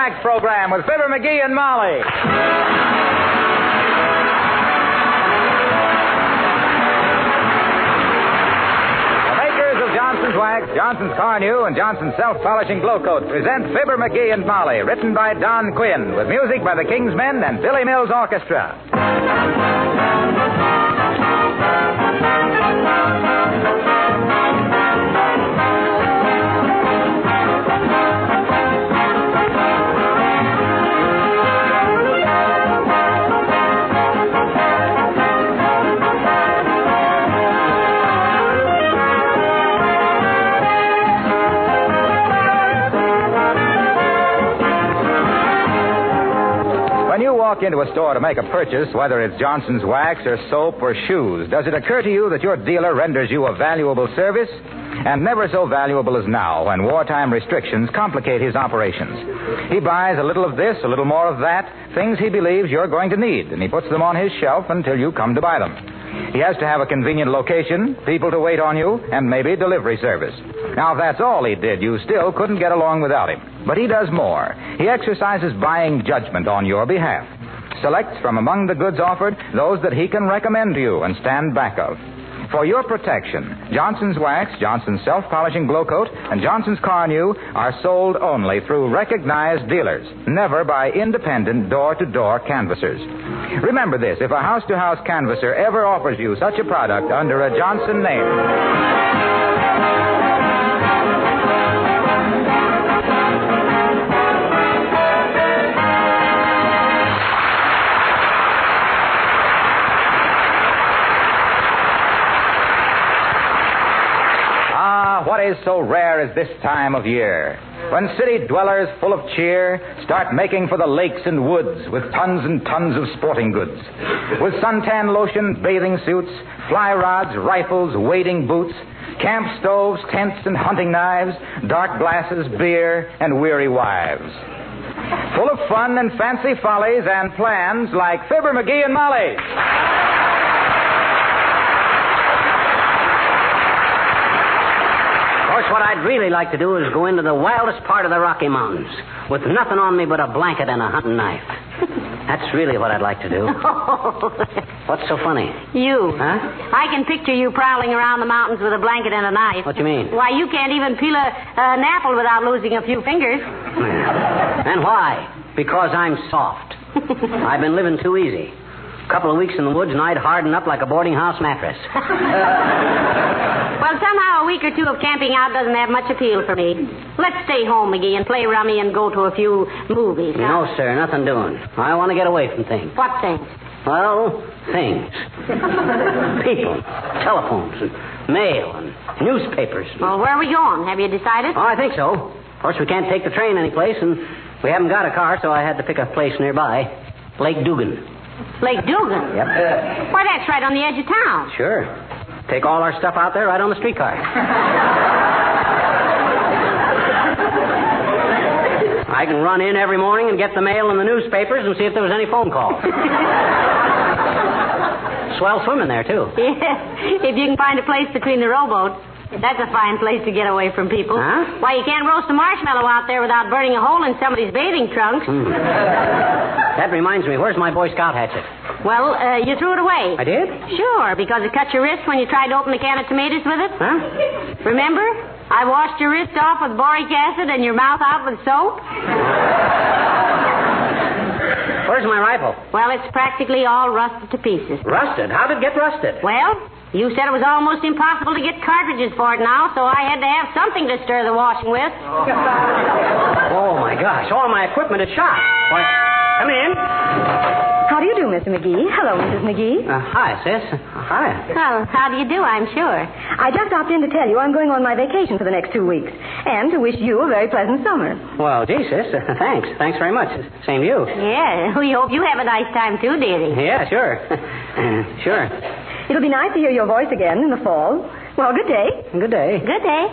Wax program with Fibber McGee and Molly. Johnson's Wax, Johnson's Carnew, and Johnson's Self-Polishing Glow Coat present Fibber McGee and Molly, written by Don Quinn, with music by the King's Men and Billy Mills Orchestra. Walk into a store to make a purchase, whether it's Johnson's Wax or soap or shoes, does it occur to you that your dealer renders you a valuable service? And never so valuable as now, when wartime restrictions complicate his operations. He buys a little of this, a little more of that, things he believes you're going to need, and he puts them on his shelf until you come to buy them. He has to have a convenient location, people to wait on you, and maybe delivery service. Now, if that's all he did, you still couldn't get along without him. But he does more. He exercises buying judgment on your behalf. Selects from among the goods offered those that he can recommend to you and stand back of. For your protection, Johnson's Wax, Johnson's Self-Polishing Glow Coat, and Johnson's Carnew are sold only through recognized dealers, never by independent door-to-door canvassers. Remember this, if a house-to-house canvasser ever offers you such a product under a Johnson name... What is so rare as this time of year, when city dwellers full of cheer start making for the lakes and woods with tons and tons of sporting goods, with suntan lotion, bathing suits, fly rods, rifles, wading boots, camp stoves, tents, and hunting knives, dark glasses, beer, and weary wives. Full of fun and fancy follies and plans like Fibber McGee and Molly. What I'd really like to do is go into the wildest part of the Rocky Mountains with nothing on me but a blanket and a hunting knife. That's really what I'd like to do. What's so funny? You. Huh? I can picture you prowling around the mountains with a blanket and a knife. What do you mean? Why, you can't even peel an apple without losing a few fingers. And why? Because I'm soft. I've been living too easy. A couple of weeks in the woods and I'd harden up like a boarding house mattress. Well, somehow a week or two of camping out doesn't have much appeal for me. Let's stay home, McGee, and play rummy and go to a few movies. No, sir, nothing doing. I want to get away from things. What things? Well, things. People, telephones, and mail, and newspapers. Well, where are we going? Have you decided? Oh, I think so. Of course, we can't take the train anyplace, and we haven't got a car, so I had to pick a place nearby. Lake Dugan. Lake Dugan? Yep. Why, that's right on the edge of town. Sure. Take all our stuff out there right on the streetcar. I can run in every morning and get the mail and the newspapers and see if there was any phone calls. Swell swimming there, too. Yeah, if you can find a place between the rowboats. That's a fine place to get away from people. Huh? Why, you can't roast a marshmallow out there without burning a hole in somebody's bathing trunks. That reminds me, where's my Boy Scout hatchet? Well, you threw it away. I did? Sure, because it cut your wrist when you tried to open a can of tomatoes with it. Huh? Remember? I washed your wrist off with boric acid and your mouth out with soap. Where's my rifle? Well, it's practically all rusted to pieces. Rusted? How did it get rusted? Well, you said it was almost impossible to get cartridges for it now, so I had to have something to stir the washing with. Oh, my gosh. All my equipment is shot. Why, come in. How do you do, Mr. McGee? Hello, Mrs. McGee. Hi, sis. Hi. Well, how do you do, I'm sure. I just stopped in to tell you I'm going on my vacation for the next 2 weeks, and to wish you a very pleasant summer. Well, gee, sis, thanks. Thanks very much. Same to you. Yeah, we hope you have a nice time, too, dearie. Yeah, sure. Sure. It'll be nice to hear your voice again in the fall. Well, good day. Good day. Good day.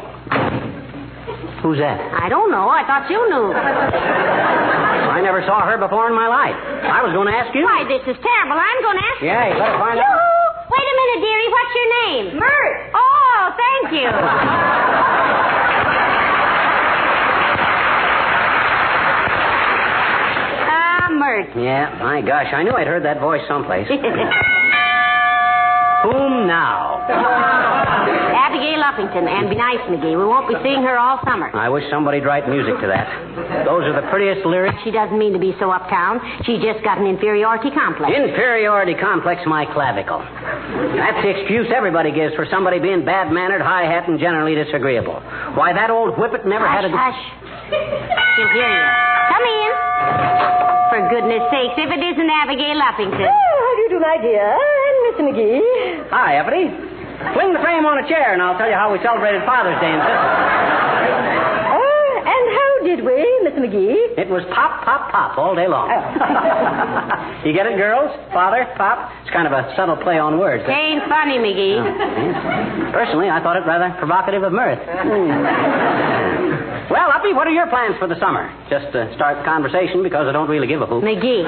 Who's that? I don't know. I thought you knew. I never saw her before in my life. I was going to ask you. Why, this is terrible. I'm going to ask you. Yeah, you better find out. Wait a minute, dearie. What's your name? Mert. Oh, thank you. hurt. Yeah, my gosh, I knew I'd heard that voice someplace. Whom now? Abigail Uppington, and be nice, McGee. We won't be seeing her all summer. I wish somebody'd write music to that. Those are the prettiest lyrics. She doesn't mean to be so uptown. She just got an inferiority complex. Inferiority complex, my clavicle. That's the excuse everybody gives for somebody being bad-mannered, high-hat, and generally disagreeable. Why, that old whippet never had a... Hush. She'll hear you. Come in. For goodness sakes, if it isn't Abigail Uppington. Oh, how do you do, my dear? And Mr. McGee. Hi, Effie. Fling the frame on a chair, and I'll tell you how we celebrated Father's Day in Sisters. And how did we, Mr. McGee? It was pop, pop, pop all day long. You get it, girls? Father, pop? It's kind of a subtle play on words. Ain't funny, McGee. Oh, yes. Personally, I thought it rather provocative of mirth. Well, Uppy, what are your plans for the summer? Just to start the conversation because I don't really give a hoot. McGee.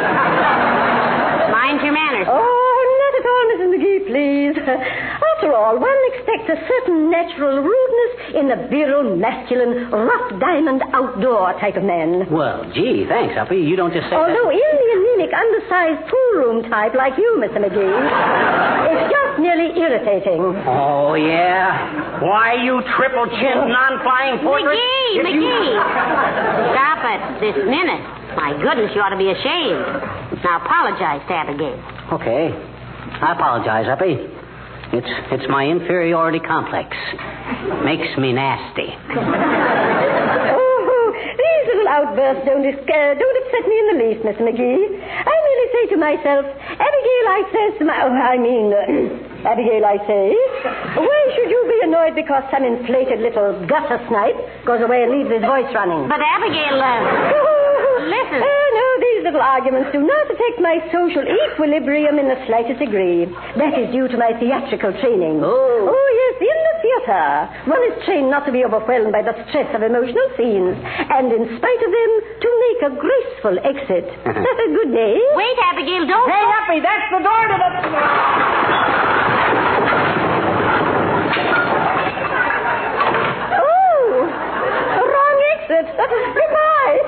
Mind your manners. Oh, not at all, Mrs. McGee, please. After all, one expects a certain natural rudeness in the virile, masculine, rough diamond, outdoor type of man. Well, gee, thanks, Uppy. You don't just say Although that. in the anemic, undersized pool room type like you, Mr. McGee, it's just nearly irritating. Oh, yeah? Why, you triple-chinned, non-flying portrait? McGee! Stop it this minute. My goodness, you ought to be ashamed. Now apologize to Abigail. Okay. I apologize, Uppy. It's my inferiority complex. Makes me nasty. Oh, these little outbursts don't upset me in the least, Mr. McGee. I merely say to myself, Abigail, I say, why should you be annoyed because some inflated little gutter snipe goes away and leaves his voice running? But Abigail, listen. No, these little arguments do not affect my social equilibrium in the slightest degree. That is due to my theatrical training. Oh, yes, in the theater, one is trained not to be overwhelmed by the stress of emotional scenes, and in spite of them, to make a graceful exit. Good day. Wait, Abigail, don't... Hey, Uppy, that's the door to the... Wrong exit. Goodbye.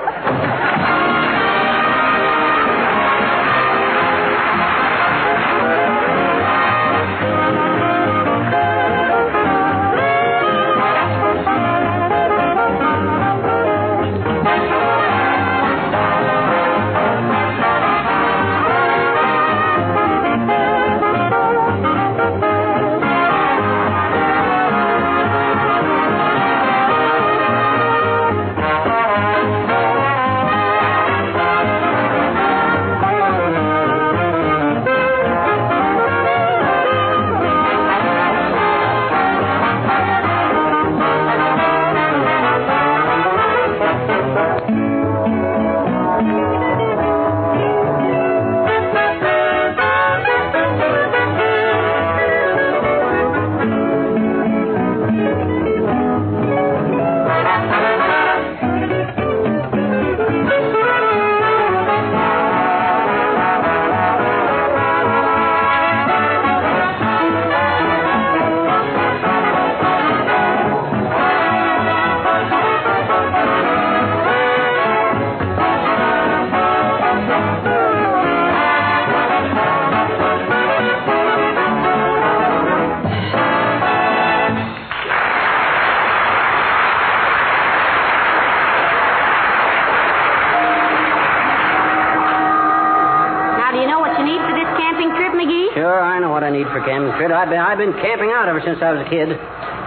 Sure, I know what I need for camping, Fred. I've been camping out ever since I was a kid.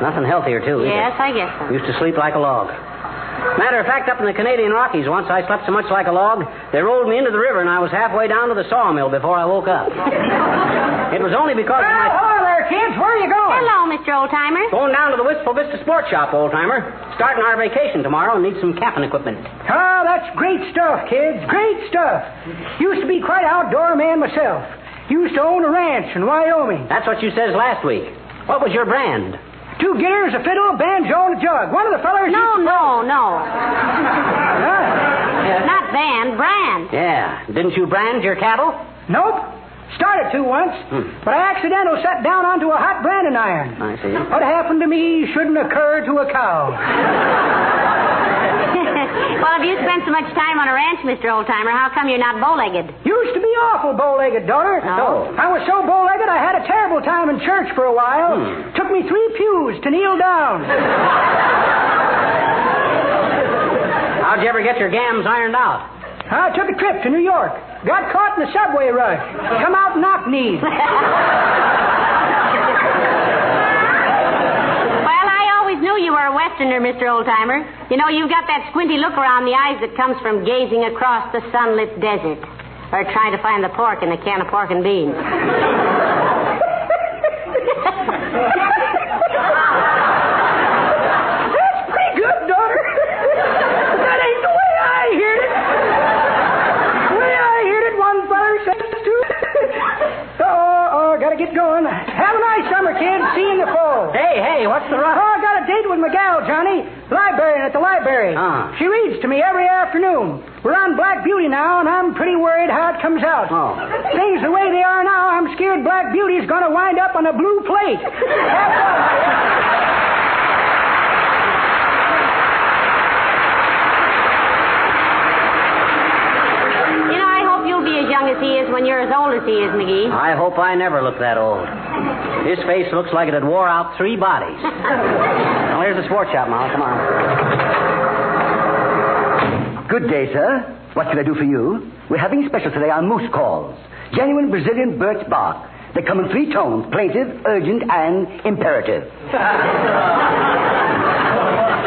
Nothing healthier, too. Yes, I guess so. Used to sleep like a log. Matter of fact, up in the Canadian Rockies, once I slept so much like a log, they rolled me into the river, and I was halfway down to the sawmill before I woke up. It was only because of my... Hello there, kids. Where are you going? Hello, Mr. Oldtimer. Going down to the Wistful Vista Sports Shop, old-timer. Starting our vacation tomorrow and need some camping equipment. Oh, that's great stuff, kids. Great stuff. Used to be quite an outdoor man myself. Used to own a ranch in Wyoming. That's what you says last week. What was your brand? 2 guitars, a fiddle, a banjo, and a jug. One of the fellers... No. Huh? Not band, brand. Yeah. Didn't you brand your cattle? Nope. Started to once, but I accidentally sat down onto a hot branding iron. I see. What happened to me shouldn't occur to a cow. Well, have you spent spent so much time on a ranch, Mr. Oldtimer. How come you're not bow-legged? Used to be awful bow-legged, daughter. Oh. I was so bow-legged I had a terrible time in church for a while. Took me 3 pews to kneel down. How'd you ever get your gams ironed out? I took a trip to New York. Got caught in the subway rush. Come out knock-kneed. Well, I always knew you were a Westerner, Mr. Oldtimer. You know, you've got that squinty look around the eyes that comes from gazing across the sunlit desert or trying to find the pork in a can of pork and beans. That's pretty good, daughter. That ain't the way I heard it. The way I heard it, one feller says to. Gotta get going. Have a nice summer, kids. See you in the fall. Hey, what's the rush? I got a date with my gal, Johnny. Librarian at the library. She reads to me every afternoon. We're on Black Beauty now, and I'm pretty worried how it comes out. Things the way they are now, I'm scared Black Beauty's going to wind up on a blue plate. You know, I hope you'll be as young as he is when you're as old as he is, McGee. I hope I never look that old. His face looks like it had wore out 3 bodies. Well, here's the sports shop, Molly. Come on. Good day, sir. What can I do for you? We're having special today on moose calls. Genuine Brazilian birch bark. They come in 3 tones, plaintive, urgent, and imperative.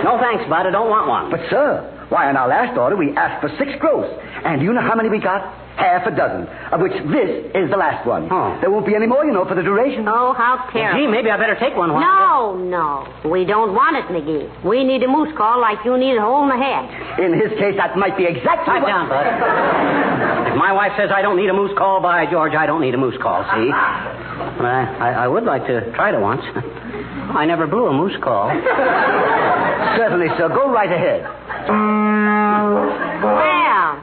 No thanks, bud. I don't want one. But, sir, why, on our last order, we asked for 6 gross. And do you know how many we got? Half a dozen, of which this is the last one. There won't be any more, you know, for the duration. Oh, how terrible. Gee, maybe I better take one. No. We don't want it, McGee. We need a moose call like you need a hole in the head. In his case, that might be exactly Pipe down, bud. If my wife says I don't need a moose call, by George, I don't need a moose call, see? But I would like to try it once. I never blew a moose call. Certainly, sir. Go right ahead. Well,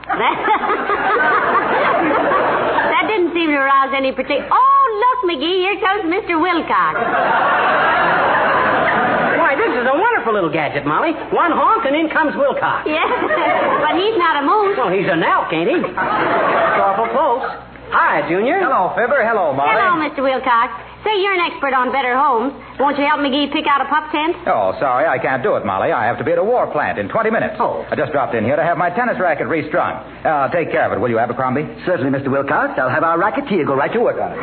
that didn't seem to arouse any particular... Oh, look, McGee, here comes Mr. Wilcox. Why, this is a wonderful little gadget, Molly. One honk, and in comes Wilcox. Yeah, but he's not a moose. Well, he's an elk, ain't he? That's awful close. Hi, Junior. Hello, Fibber. Hello, Molly. Hello, Mr. Wilcox. Say, you're an expert on better homes. Won't you help McGee pick out a pup tent? Oh, sorry, I can't do it, Molly. I have to be at a war plant in 20 minutes. Oh. I just dropped in here to have my tennis racket restrung. Take care of it, will you, Abercrombie? Certainly, Mr. Wilcox. I'll have our racketeer go right to work on it.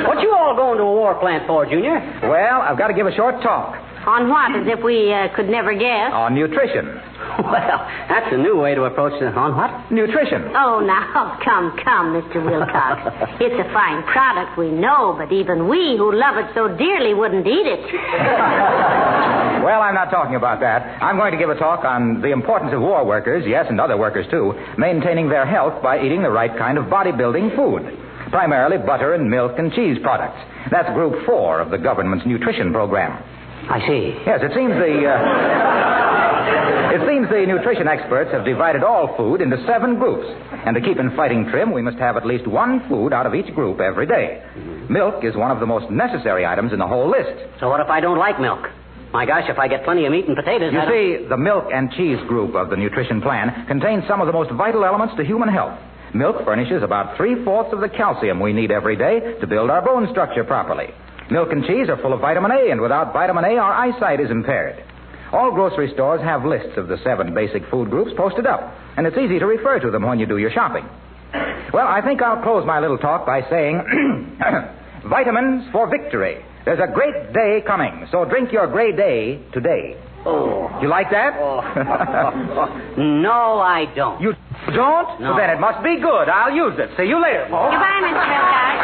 What you all going to a war plant for, Junior? Well, I've got to give a short talk. On what? As if we could never guess. On nutrition. Well, that's a new way to approach it. On what? Nutrition. Oh, now, come, Mr. Wilcox. It's a fine product, we know, but even we who love it so dearly wouldn't eat it. Well, I'm not talking about that. I'm going to give a talk on the importance of war workers, yes, and other workers, too, maintaining their health by eating the right kind of bodybuilding food. Primarily butter and milk and cheese products. That's Group 4 of the government's nutrition program. I see. Yes, it seems the nutrition experts have divided all food into 7 groups. And to keep in fighting trim, we must have at least one food out of each group every day. Milk is one of the most necessary items in the whole list. So what if I don't like milk? My gosh, if I get plenty of meat and potatoes... You see, the milk and cheese group of the nutrition plan contains some of the most vital elements to human health. Milk furnishes about 3/4 of the calcium we need every day to build our bone structure properly. Milk and cheese are full of vitamin A, and without vitamin A, our eyesight is impaired. All grocery stores have lists of the 7 basic food groups posted up, and it's easy to refer to them when you do your shopping. Well, I think I'll close my little talk by saying, vitamins for victory. There's a great day coming, so drink your gray day today. Oh. You like that? Oh. No, I don't. You don't? No. Well, then it must be good. I'll use it. See you later, folks. Goodbye, Mr. Wilcox.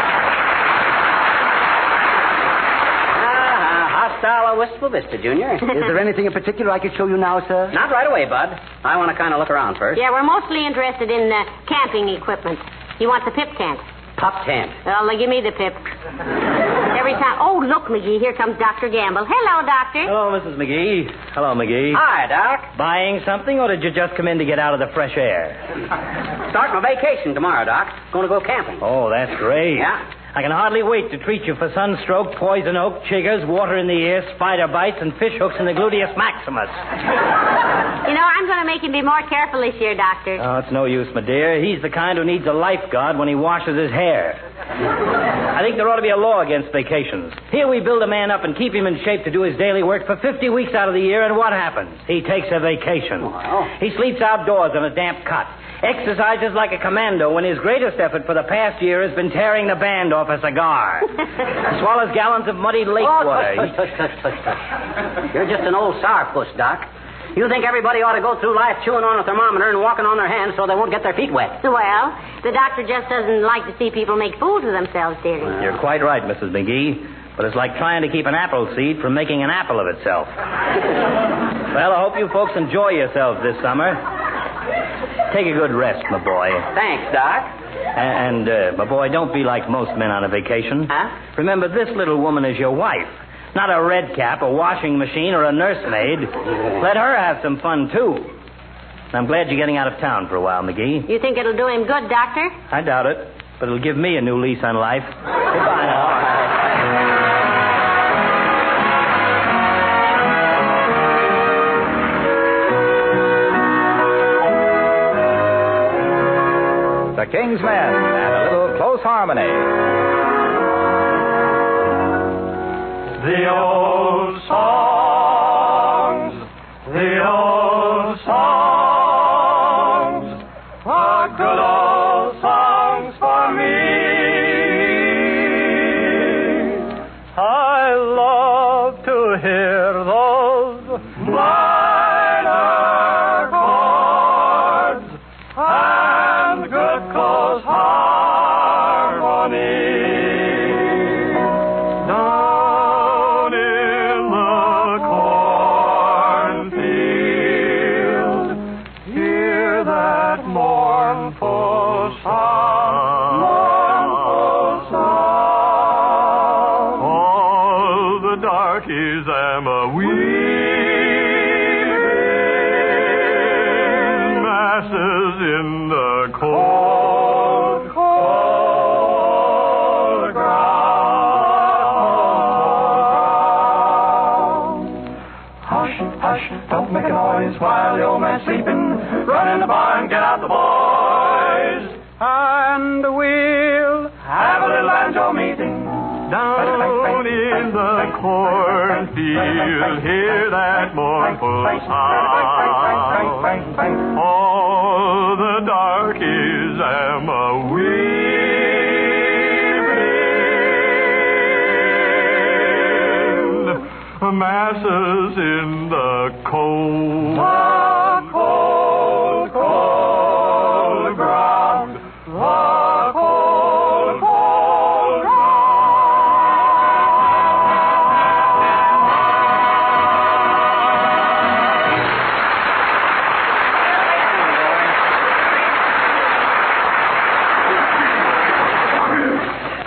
Hostile Wistful Vista, Junior. Is there anything in particular I could show you now, sir? Not right away, Bud. I want to kind of look around first. Yeah, we're mostly interested in camping equipment. You want the pip tent? Pup tent. Well, give me the pip. Every time. Oh, look, McGee, here comes Dr. Gamble. Hello, Doctor. Hello, Mrs. McGee. Hello, McGee. Hi, Doc. Buying something, or did you just come in to get out of the fresh air? Start my vacation tomorrow, Doc. Going to go camping. Oh, that's great. Yeah. I can hardly wait to treat you for sunstroke, poison oak, chiggers, water in the ear, spider bites, and fish hooks in the gluteus maximus. You know, I'm going to make him be more careful this year, Doctor. Oh, it's no use, my dear. He's the kind who needs a lifeguard when he washes his hair. I think there ought to be a law against vacations. Here we build a man up and keep him in shape to do his daily work for 50 weeks out of the year, and what happens? He takes a vacation. He sleeps outdoors on a damp cot. Exercises like a commando when his greatest effort for the past year has been tearing the band off a cigar. Swallows gallons of muddy lake water. Tush. You're just an old sourpuss, Doc. You think everybody ought to go through life chewing on a thermometer and walking on their hands so they won't get their feet wet? Well, the doctor just doesn't like to see people make fools of themselves, dearie. You're quite right, Mrs. McGee. But it's like trying to keep an apple seed from making an apple of itself. Well, I hope you folks enjoy yourselves this summer. Take a good rest, my boy. Thanks, Doc. And my boy, don't be like most men on a vacation. Huh? Remember, this little woman is your wife. Not a red cap, a washing machine, or a nursemaid. Let her have some fun, too. I'm glad you're getting out of town for a while, McGee. You think it'll do him good, Doctor? I doubt it, but it'll give me a new lease on life. Goodbye now. The King's Men and a little close harmony. The old songs, are good old songs for me. I love to hear those minor chords and good close harmony. Don't make a noise while the old man's sleeping. Run in the barn, get out the boys, and we'll have a little banjo meeting down in the cornfield. Hear that mournful sound. All the darkies am a weeping. Masses in the cold ground. The cold ground.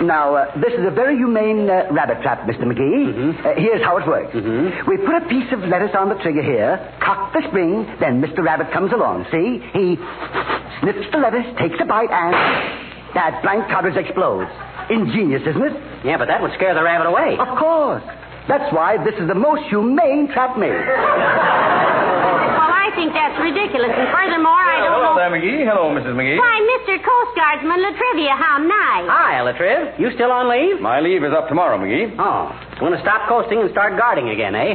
Now, this is a very humane rabbit trap, Mr. McGee. Mm-hmm. Here's how it works. We put a piece of lettuce on the trigger here, cock the spring, then Mr. Rabbit comes along. See? He snips the lettuce, takes a bite, and that blank cartridge explodes. Ingenious, isn't it? Yeah, but that would scare the rabbit away. Of course. That's why this is the most humane trap made. Well, I think that's ridiculous, and furthermore, I don't know... Hello there, McGee. Hello, Mrs. McGee. Why, Mr. Coast Guardsman Latrivia, how nice. Hi, Latriv. You still on leave? My leave is up tomorrow, McGee. Oh. Want to stop coasting and start guarding again, eh?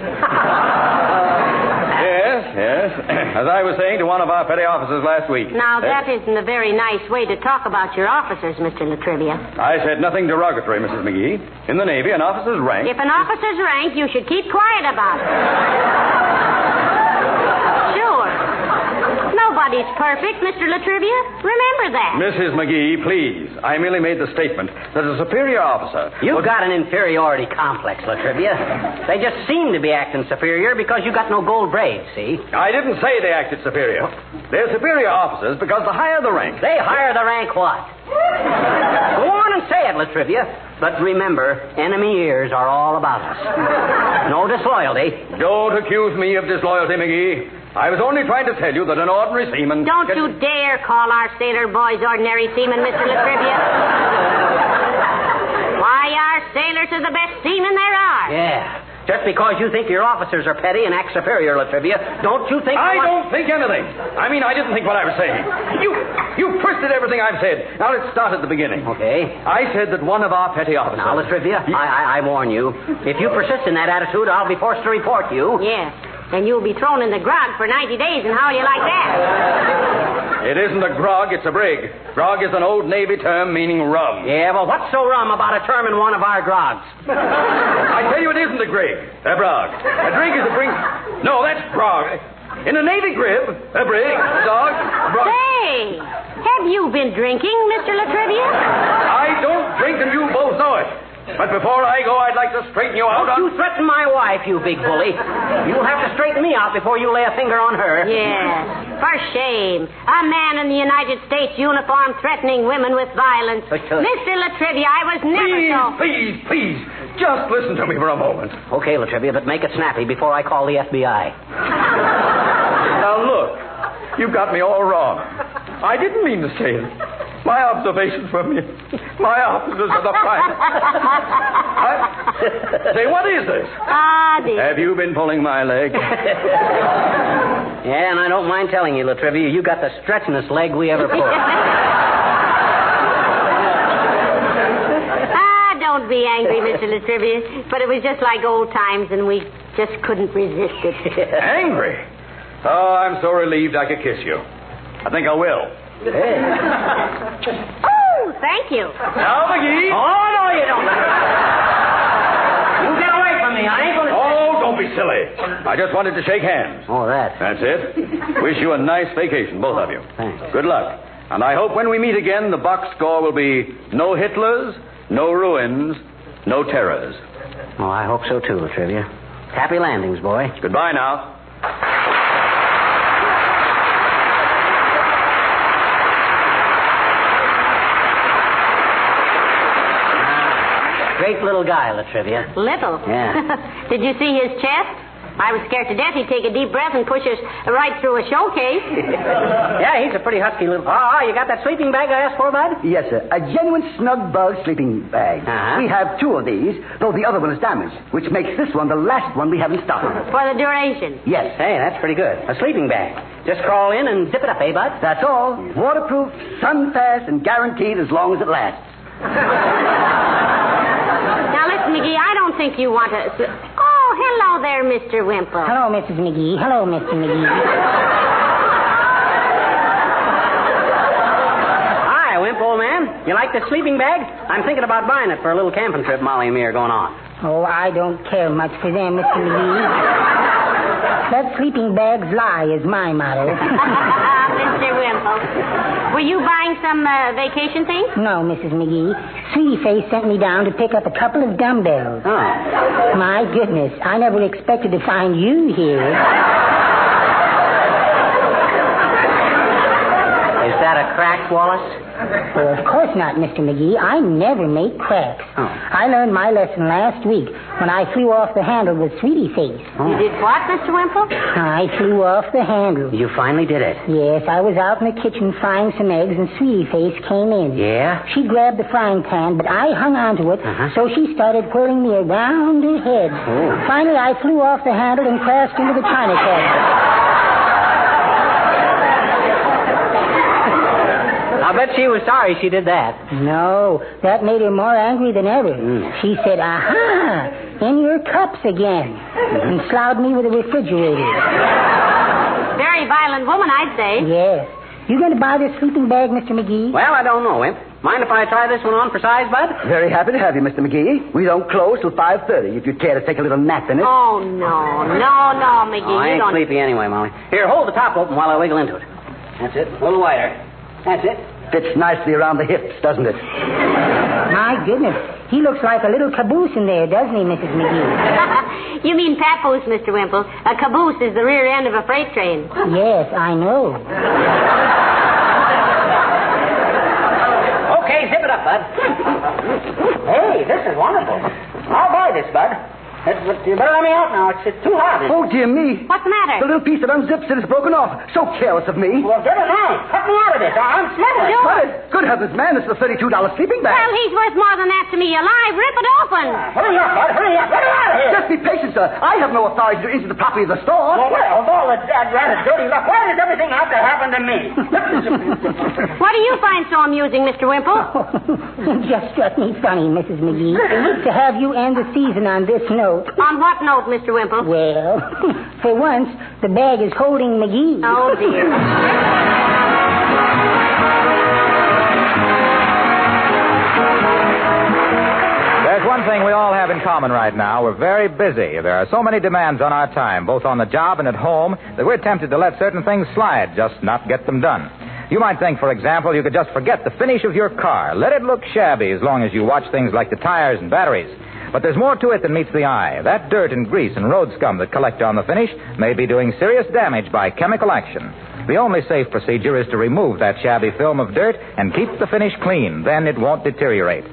Yes. As I was saying to one of our petty officers last week. Now, that isn't a very nice way to talk about your officers, Mr. Latrivia. I said nothing derogatory, Mrs. McGee. In the Navy, an officer's rank... If an officer's rank, you should keep quiet about it. Sure. Nobody's perfect, Mr. Latrivia. Remember that. Mrs. McGee, please. I merely made the statement that a superior officer... You've got an inferiority complex, Latrivia. They just seem to be acting superior because you got no gold braids, see? I didn't say they acted superior. They're superior officers because the higher the rank... They hire the rank what? Go on and say it, Latrivia. But remember, enemy ears are all about us. No disloyalty. Don't accuse me of disloyalty, McGee. I was only trying to tell you that an ordinary seaman... Don't you dare call our sailor boys ordinary seamen, Mr. Latrivia. sailors are the best seamen there are. Yeah. Just because you think your officers are petty and act superior, Latrivia, don't you think... I don't think anything. I mean, I didn't think what I was saying. You twisted everything I've said. Now, let's start at the beginning. Okay. I said that one of our petty officers... Now, Latrivia, I warn you. If you persist in that attitude, I'll be forced to report you. Yes. And you'll be thrown in the grog for 90 days, and how do you like that? It isn't a grog, it's a brig. Grog is an old Navy term meaning rum. Yeah, well, what's so rum about a term in one of our grogs? I tell you, it isn't a grig, a grog. A drink is a drink. No, that's grog. In a Navy grib, a brig, a dog, a grog. Say, have you been drinking, Mr. Latrivia? I don't drink, and you both know it. But before I go, I'd like to straighten you out. Don't you threaten my wife, you big bully. You'll have to straighten me out before you lay a finger on her. Yes, for shame. A man in the United States uniform threatening women with violence. Mr. Latrivia, I was never Please. Just listen to me for a moment. Okay, Latrivia, but make it snappy before I call the FBI. Now, look. You got me all wrong. I didn't mean to say it. My observations from you. My officers are the finest. Say, what is this? Dear. Have you been pulling my leg? Yeah, and I don't mind telling you, Latrivia, you got the stretchingest leg we ever pulled. Don't be angry, Mr. Latrivia. But it was just like old times, and we just couldn't resist it. Angry? Oh, I'm so relieved I could kiss you. I think I will. Hey. Oh, thank you. Now, McGee. Oh, no, you don't. You get away from me. I ain't going to... Oh, don't be silly. I just wanted to shake hands. Oh, that. That's it. Wish you a nice vacation, both of you. Thanks. Good luck. And I hope when we meet again, the box score will be no Hitlers, no ruins, no terrors. Oh, I hope so, too, Latrivia. Happy landings, boy. Goodbye now. Great little guy, Latrivia. Little? Yeah. Did you see his chest? I was scared to death he'd take a deep breath and push us right through a showcase. Yeah, he's a pretty husky little... Oh, you got that sleeping bag I asked for, Bud? Yes, sir. A genuine snug bug sleeping bag. Uh-huh. We have 2 of these, though the other one is damaged, which makes this one the last one we have in stock. For the duration. Yes. Hey, that's pretty good. A sleeping bag. Just crawl in and dip it up, eh, Bud? That's all. Waterproof, sun-fast, and guaranteed as long as it lasts. Now, listen, McGee, I don't think you want to... Oh, hello there, Mr. Wimple. Hello, Mrs. McGee. Hello, Mr. McGee. Hi, Wimp, old man. You like this sleeping bag? I'm thinking about buying it for a little camping trip Molly and me are going on. Oh, I don't care much for them, Mr. McGee. Let sleeping bags lie is my motto. Mr. Wimple. Were you buying some vacation things? No, Mrs. McGee. Sweetie Face sent me down to pick up a couple of dumbbells. Oh. My goodness, I never expected to find you here. Is that a crack, Wallace? Well, of course not, Mr. McGee. I never make cracks. Oh. I learned my lesson last week when I flew off the handle with Sweetie Face. Oh. You did what, Mr. Wimple? I flew off the handle. You finally did it. Yes, I was out in the kitchen frying some eggs, and Sweetie Face came in. Yeah? She grabbed the frying pan, but I hung on to it, so she started whirling me around her head. Oh. Finally, I flew off the handle and crashed into the china cabinet. I bet she was sorry she did that. No, that made her more angry than ever. She said, aha, in your cups again, and sloughed me with a refrigerator. Very violent woman, I'd say. Yes. You going to buy this sleeping bag, Mr. McGee? Well, I don't know, Wimp. Mind if I try this one on for size, Bud? Very happy to have you, Mr. McGee. We don't close till 5:30 if you'd care to take a little nap in it. Oh, no, McGee. Oh, I ain't sleepy anyway, Molly. Here, hold the top open while I wiggle into it. That's it. A little wider. That's it. Fits nicely around the hips, doesn't it? My goodness. He looks like a little caboose in there, doesn't he, Mrs. McGee? You mean papoose, Mr. Wimple. A caboose is the rear end of a freight train. Yes, I know. Okay, zip it up, Bud. Hey, this is wonderful. I'll buy this, Bud. But you better let me out now. It's too hot. Oh, dear me. What's the matter? The little piece that unzips it is broken off. So careless of me. Well, get it out. Cut me out of this. I'm slipping. Cut it. Good heavens, man. This is a $32 sleeping bag. Well, he's worth more than that to me alive. Rip it open. Hurry up, bud. Hurry up. Let me out of here. Just be patient, sir. I have no authority to enter the property of the store. Well, with all that rather dirty luck, why does everything have to happen to me? What do you find so amusing, Mr. Wimple? It just struck me funny, Mrs. McGee, to have you end the season on this note. On what note, Mr. Wimple? Well, for once, the bag is holding McGee. Oh, dear. There's one thing we all have in common right now. We're very busy. There are so many demands on our time, both on the job and at home, that we're tempted to let certain things slide, just not get them done. You might think, for example, you could just forget the finish of your car. Let it look shabby as long as you watch things like the tires and batteries. But there's more to it than meets the eye. That dirt and grease and road scum that collect on the finish may be doing serious damage by chemical action. The only safe procedure is to remove that shabby film of dirt and keep the finish clean. Then it won't deteriorate.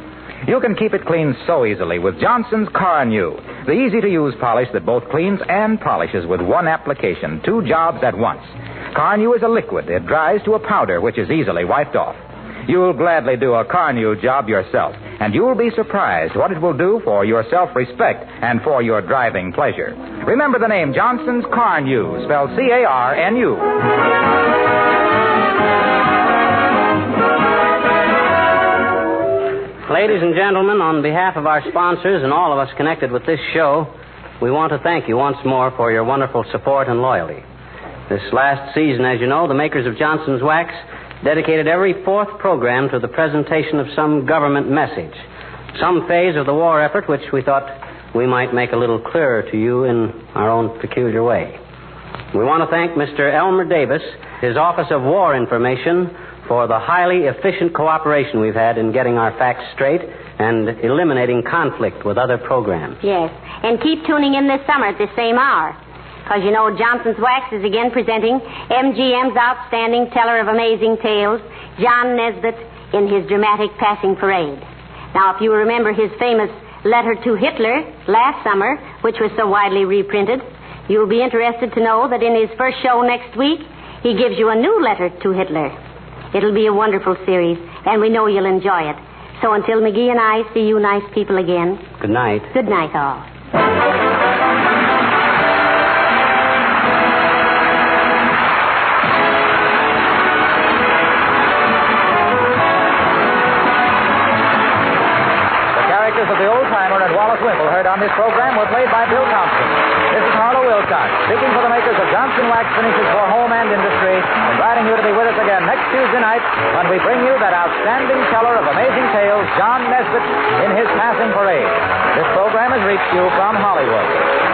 You can keep it clean so easily with Johnson's Car New, the easy-to-use polish that both cleans and polishes with one application, 2 jobs at once. Car New is a liquid. It dries to a powder, which is easily wiped off. You'll gladly do a Car New job yourself, and you'll be surprised what it will do for your self-respect and for your driving pleasure. Remember the name Johnson's Car New, spelled C-A-R-N-U. Ladies and gentlemen, on behalf of our sponsors and all of us connected with this show, we want to thank you once more for your wonderful support and loyalty. This last season, as you know, the makers of Johnson's Wax dedicated every 4th program to the presentation of some government message, some phase of the war effort which we thought we might make a little clearer to you in our own peculiar way. We want to thank Mr. Elmer Davis, his Office of War Information, for the highly efficient cooperation we've had in getting our facts straight and eliminating conflict with other programs. Yes, and keep tuning in this summer at this same hour. Because, you know, Johnson's Wax is again presenting MGM's outstanding teller of amazing tales, John Nesbitt, in his dramatic passing parade. Now, if you remember his famous letter to Hitler last summer, which was so widely reprinted, you'll be interested to know that in his first show next week, he gives you a new letter to Hitler. It'll be a wonderful series, and we know you'll enjoy it. So until McGee and I see you nice people again. Good night. Good night, all. Of the old-timer and Wallace Wimple heard on this program were played by Bill Thompson. This is Harlow Wilcox, speaking for the makers of Johnson Wax Finishes for Home and Industry, inviting you to be with us again next Tuesday night when we bring you that outstanding teller of amazing tales, John Nesbitt, in his passing parade. This program has reached you from Hollywood.